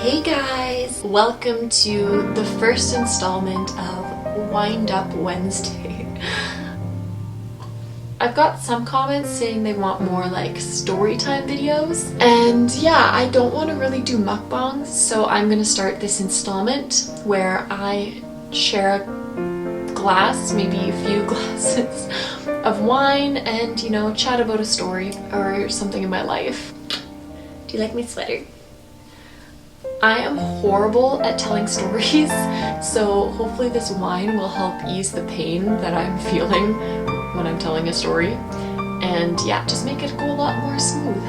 Hey guys! Welcome to the first installment of Wind Up Wednesday. I've got some comments saying they want more like story time videos, and yeah, I don't want to really do mukbangs, so I'm gonna start this installment where I share a glass, maybe a few glasses of wine and, you know, chat about a story or something in my life. Do you like my sweater? I am horrible at telling stories, so hopefully this wine will help ease the pain that I'm feeling when I'm telling a story, and yeah, just make it go a lot more smooth.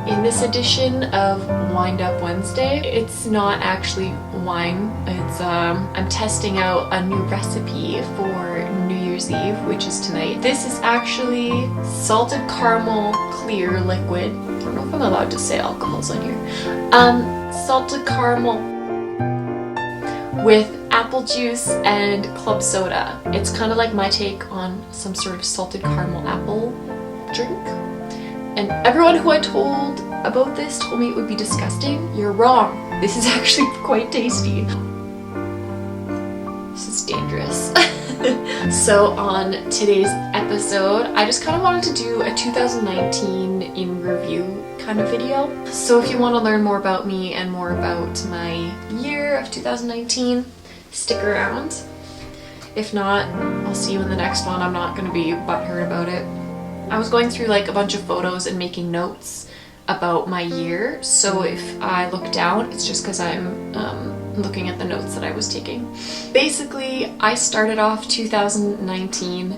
In this edition of Wind Up Wednesday, it's not actually wine, it's I'm testing out a new recipe for New Year's Eve, which is tonight. This is actually salted caramel clear liquid. I don't know if I'm allowed to say alcohols on here. Salted caramel with apple juice and club soda. It's kind of like my take on some sort of salted caramel apple drink. And everyone who I told about this told me it would be disgusting. You're wrong. This is actually quite tasty. This is dangerous. So on today's episode, I just kind of wanted to do a 2019 in review kind of video. So if you want to learn more about me and more about my year of 2019, stick around. If not, I'll see you in the next one. I'm not going to be butthurt about it. I was going through like a bunch of photos and making notes about my year, so if I look down, it's just because I'm looking at the notes that I was taking. Basically, I started off 2019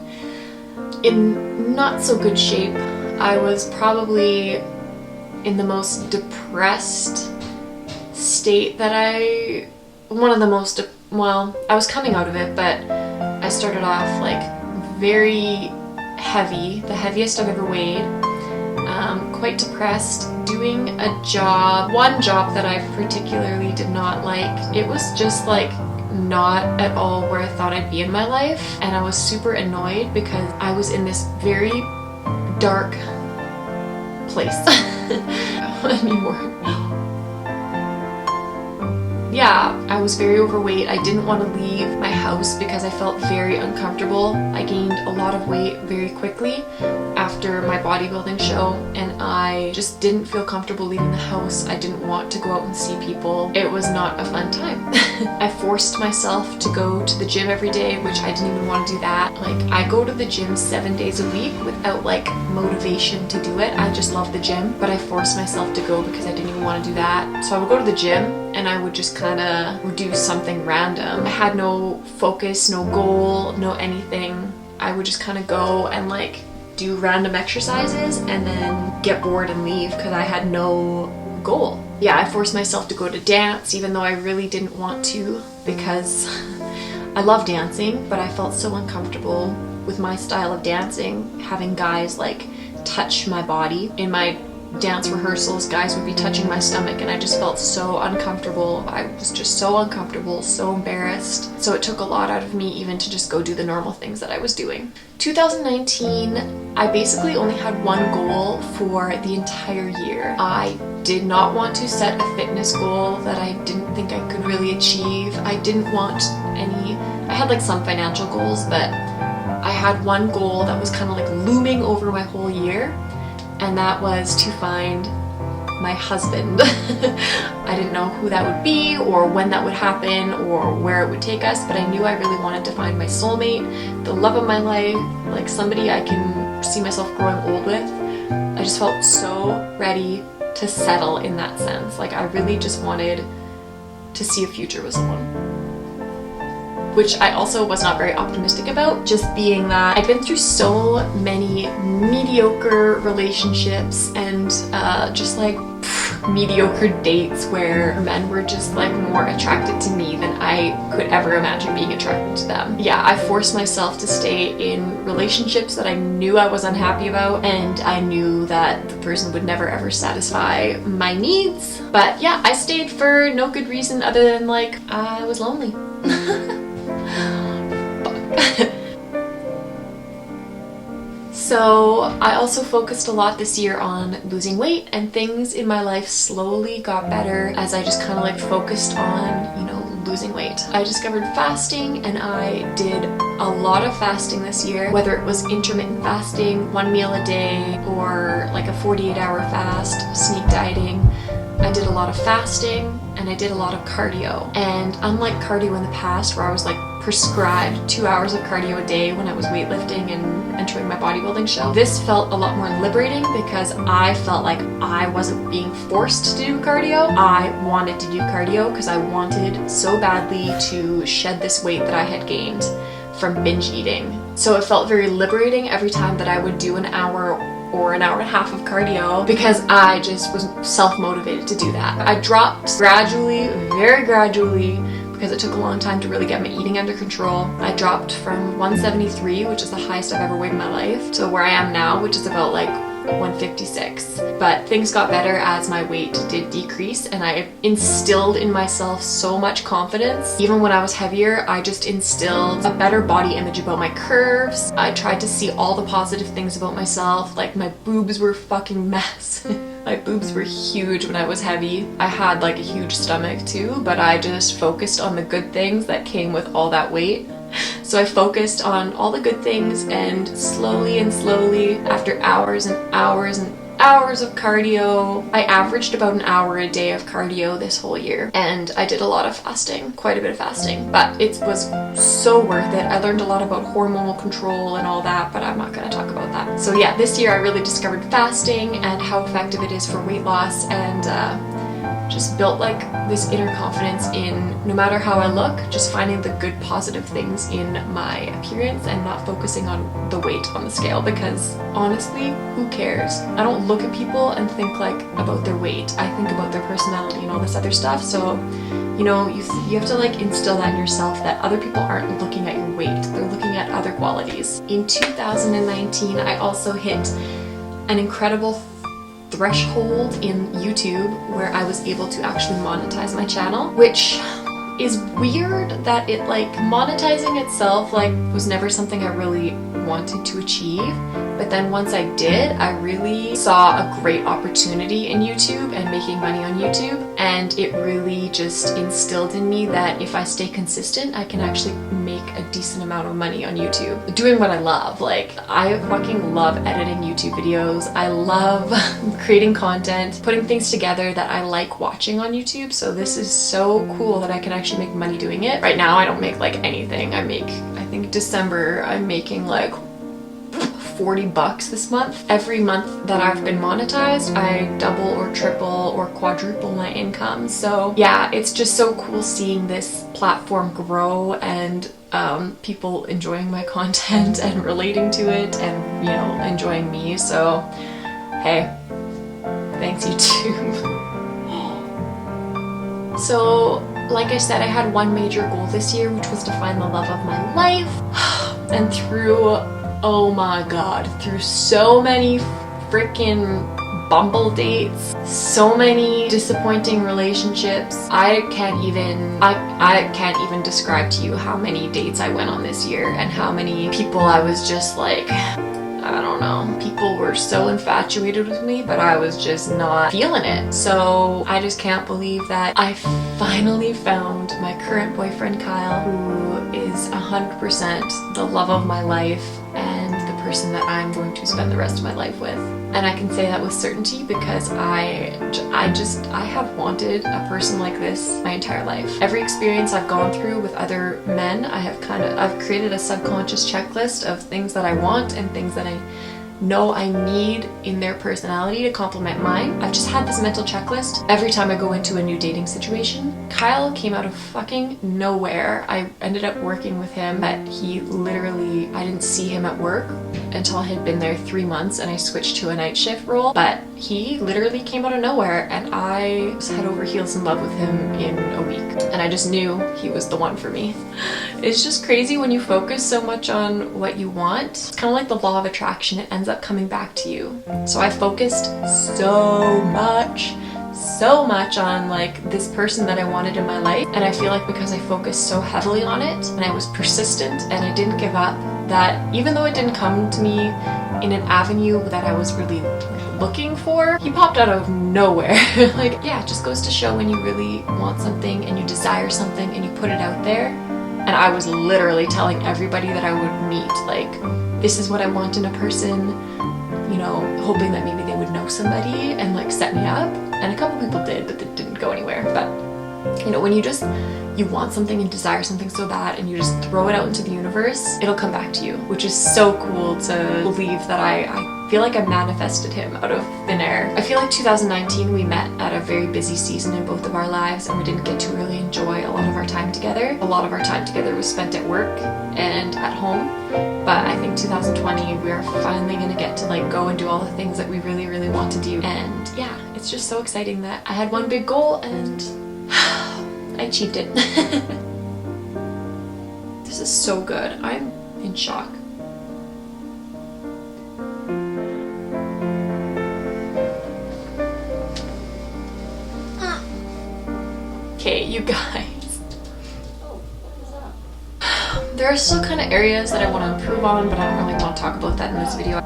in not so good shape. I was probably in the most depressed state that I was coming out of it, but I started off like very heavy, the heaviest I've ever weighed, quite depressed, doing one job that I particularly did not like. It was just like not at all where I thought I'd be in my life, and I was super annoyed because I was in this very dark place. I need more. Yeah, I was very overweight. I didn't want to leave my house because I felt very uncomfortable. I gained a lot of weight very quickly after my bodybuilding show, and I just didn't feel comfortable leaving the house. I didn't want to go out and see people. It was not a fun time. I forced myself to go to the gym every day, which I didn't even want to do that. Like, I go to the gym 7 days a week without like motivation to do it. I just love the gym, but I forced myself to go because I didn't even want to do that. So I would go to the gym and I would just kind of do something random. I had no focus, no goal, no anything. I would just kind of go and like do random exercises and then get bored and leave because I had no goal. Yeah, I forced myself to go to dance even though I really didn't want to because I love dancing, but I felt so uncomfortable with my style of dancing, having guys like touch my body. In my dance rehearsals, guys would be touching my stomach and I just felt so uncomfortable. I was just so uncomfortable, so embarrassed. So it took a lot out of me even to just go do the normal things that I was doing. 2019, I basically only had one goal for the entire year. I did not want to set a fitness goal that I didn't think I could really achieve. I didn't want I had like some financial goals, but I had one goal that was kind of like looming over my whole year, and that was to find my husband. I didn't know who that would be or when that would happen or where it would take us, but I knew I really wanted to find my soulmate, the love of my life, like somebody I can see myself growing old with. I just felt so ready to settle in that sense. Like, I really just wanted to see a future with someone, which I also was not very optimistic about, just being that I've been through so many mediocre relationships and just like mediocre dates where men were just like more attracted to me than I could ever imagine being attracted to them. Yeah, I forced myself to stay in relationships that I knew I was unhappy about, and I knew that the person would never ever satisfy my needs. But yeah, I stayed for no good reason other than like I was lonely. So I also focused a lot this year on losing weight, and things in my life slowly got better as I just kind of like focused on, you know, losing weight. I discovered fasting, and I did a lot of fasting this year, whether it was intermittent fasting, 1 meal a day, or like a 48-hour fast, sneak dieting. I did a lot of fasting, and I did a lot of cardio. And unlike cardio in the past, where I was like prescribed 2 hours of cardio a day when I was weightlifting and entering my bodybuilding show, this felt a lot more liberating because I felt like I wasn't being forced to do cardio. I wanted to do cardio because I wanted so badly to shed this weight that I had gained from binge eating. So it felt very liberating every time that I would do an hour or an hour and a half of cardio because I just was self-motivated to do that. I dropped gradually, very gradually, because it took a long time to really get my eating under control. I dropped from 173, which is the highest I've ever weighed in my life, to where I am now, which is about like 156. But things got better as my weight did decrease, and I instilled in myself so much confidence. Even when I was heavier, I just instilled a better body image about my curves. I tried to see all the positive things about myself, like my boobs were fucking massive. My boobs were huge when I was heavy. I had like a huge stomach too, but I just focused on the good things that came with all that weight. So I focused on all the good things, and slowly, after hours and hours and hours of cardio, I averaged about an hour a day of cardio this whole year, and I did a lot of fasting, quite a bit of fasting, but it was so worth it. I learned a lot about hormonal control and all that, but I'm not going to talk about that. So yeah, this year I really discovered fasting and how effective it is for weight loss, and just built like this inner confidence in no matter how I look, just finding the good positive things in my appearance and not focusing on the weight on the scale, because honestly, who cares? I don't look at people and think like about their weight. I think about their personality and all this other stuff. So, you know, you have to like instill that in yourself, that other people aren't looking at your weight, they're looking at other qualities. In 2019, I also hit an incredible threshold in YouTube where I was able to actually monetize my channel, which is weird that it like monetizing itself like was never something I really wanted to achieve. But then once I did, I really saw a great opportunity in YouTube and making money on YouTube, and it really just instilled in me that if I stay consistent, I can actually make a decent amount of money on YouTube doing what I love. Like, I fucking love editing YouTube videos. I love creating content, putting things together that I like watching on YouTube. So this is so cool that I can actually make money doing it. Right now I don't make like anything. I think December I'm making like $40 this month. Every month that I've been monetized, I double or triple or quadruple my income. So yeah, it's just so cool seeing this platform grow and people enjoying my content and relating to it and, you know, enjoying me. So hey, thanks YouTube. So like I said, I had one major goal this year, which was to find the love of my life. And through, oh my god, through so many freaking Bumble dates, so many disappointing relationships, I can't even describe to you how many dates I went on this year and how many people I was just like, I don't know, people were so infatuated with me, but I was just not feeling it. So I just can't believe that I finally found my current boyfriend, Kyle, who is 100% the love of my life and the person that I'm going to spend the rest of my life with. And I can say that with certainty because I have wanted a person like this my entire life. Every experience I've gone through with other men, I've created a subconscious checklist of things that I want and things that I know I need in their personality to complement mine. I've just had this mental checklist every time I go into a new dating situation. Kyle came out of fucking nowhere. I ended up working with him, but he literally, I didn't see him at work until I had been there 3 months and I switched to a night shift role. But he literally came out of nowhere and I was head over heels in love with him in a week. And I just knew he was the one for me. It's just crazy when you focus so much on what you want. It's kind of like the law of attraction. It ends up coming back to you. So I focused so much on like this person that I wanted in my life, and I feel like because I focused so heavily on it and I was persistent and I didn't give up, that even though it didn't come to me in an avenue that I was really looking for. He popped out of nowhere. Like, yeah, it just goes to show when you really want something and you desire something and you put it out there. And I was literally telling everybody that I would meet, like, this is what I want in a person, you know, hoping that maybe they would know somebody and like set me up. And a couple people did, but it didn't go anywhere. But you know, when you want something and desire something so bad and you just throw it out into the universe, it'll come back to you, which is so cool to believe that I feel like I manifested him out of thin air. I feel like 2019 we met at a very busy season in both of our lives and we didn't get to really enjoy a lot of our time together. A lot of our time together was spent at work and at home, but I think 2020 we are finally gonna get to like go and do all the things that we really, really want to do. And yeah, it's just so exciting that I had one big goal and I achieved it. This is so good. I'm in shock. Okay, you guys. There are still kind of areas that I want to improve on, but I don't really want to talk about that in this video.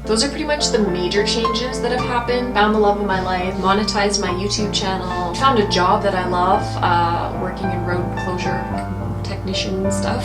Those are pretty much the major changes that have happened. Found the love of my life, monetized my YouTube channel, found a job that I love, working in road closure technician stuff.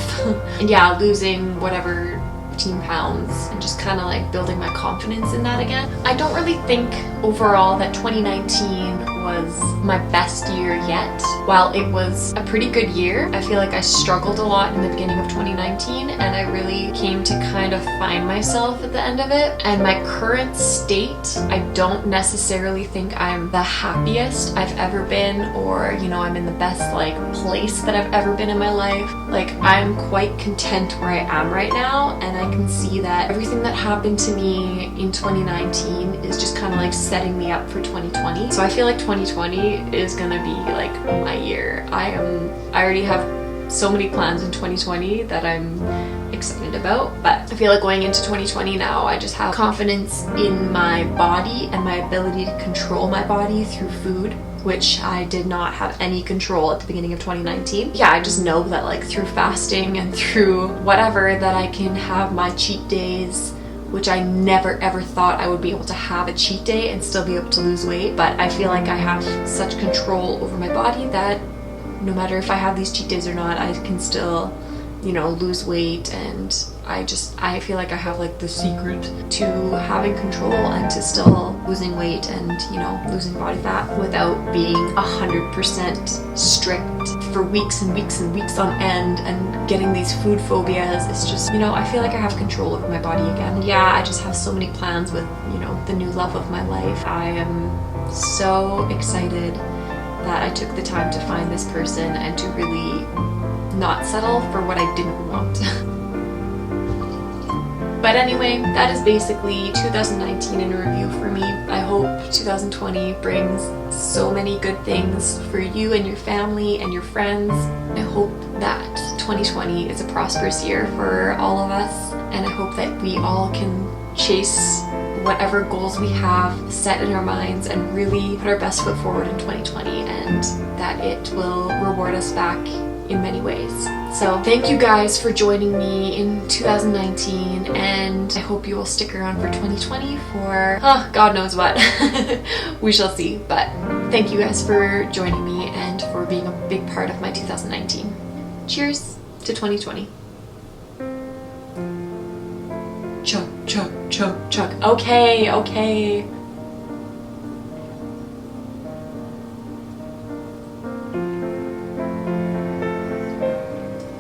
And yeah, losing whatever 15 pounds and just kind of like building my confidence in that again. I don't really think overall that 2019 was my best year yet. While it was a pretty good year, I feel like I struggled a lot in the beginning of 2019 and I really came to kind of find myself at the end of it. And my current state, I don't necessarily think I'm the happiest I've ever been, or you know, I'm in the best like place that I've ever been in my life. Like, I'm quite content where I am right now, and I can see that everything that happened to me in 2019 is just kind of like setting me up for 2020. So I feel like 2020 is gonna be like my year. I already have so many plans in 2020 that I'm excited about, but I feel like going into 2020 now, I just have confidence in my body and my ability to control my body through food, which I did not have any control at the beginning of 2019. Yeah, I just know that like through fasting and through whatever, that I can have my cheat days, which I never ever thought I would be able to have a cheat day and still be able to lose weight. But I feel like I have such control over my body that no matter if I have these cheat days or not, I can still, you know, lose weight. And I feel like I have like the secret to having control and to still losing weight and, you know, losing body fat without being 100% strict for weeks and weeks and weeks on end and getting these food phobias. It's just, you know, I feel like I have control over my body again. Yeah, I just have so many plans with, you know, the new love of my life. I am so excited that I took the time to find this person and to really not settle for what I didn't want. But anyway, that is basically 2019 in review for me. I hope 2020 brings so many good things for you and your family and your friends. I hope that 2020 is a prosperous year for all of us, and I hope that we all can chase whatever goals we have set in our minds and really put our best foot forward in 2020, and that it will reward us back in many ways. So thank you guys for joining me in 2019, and I hope you will stick around for 2020 for God knows what. We shall see. But thank you guys for joining me and for being a big part of my 2019. Cheers to 2020. Chug, chug, chug, chug. Okay.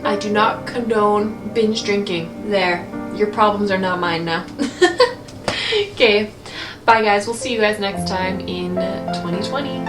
I do not condone binge drinking. There. Your problems are not mine now. Okay. Bye guys. We'll see you guys next time in 2020.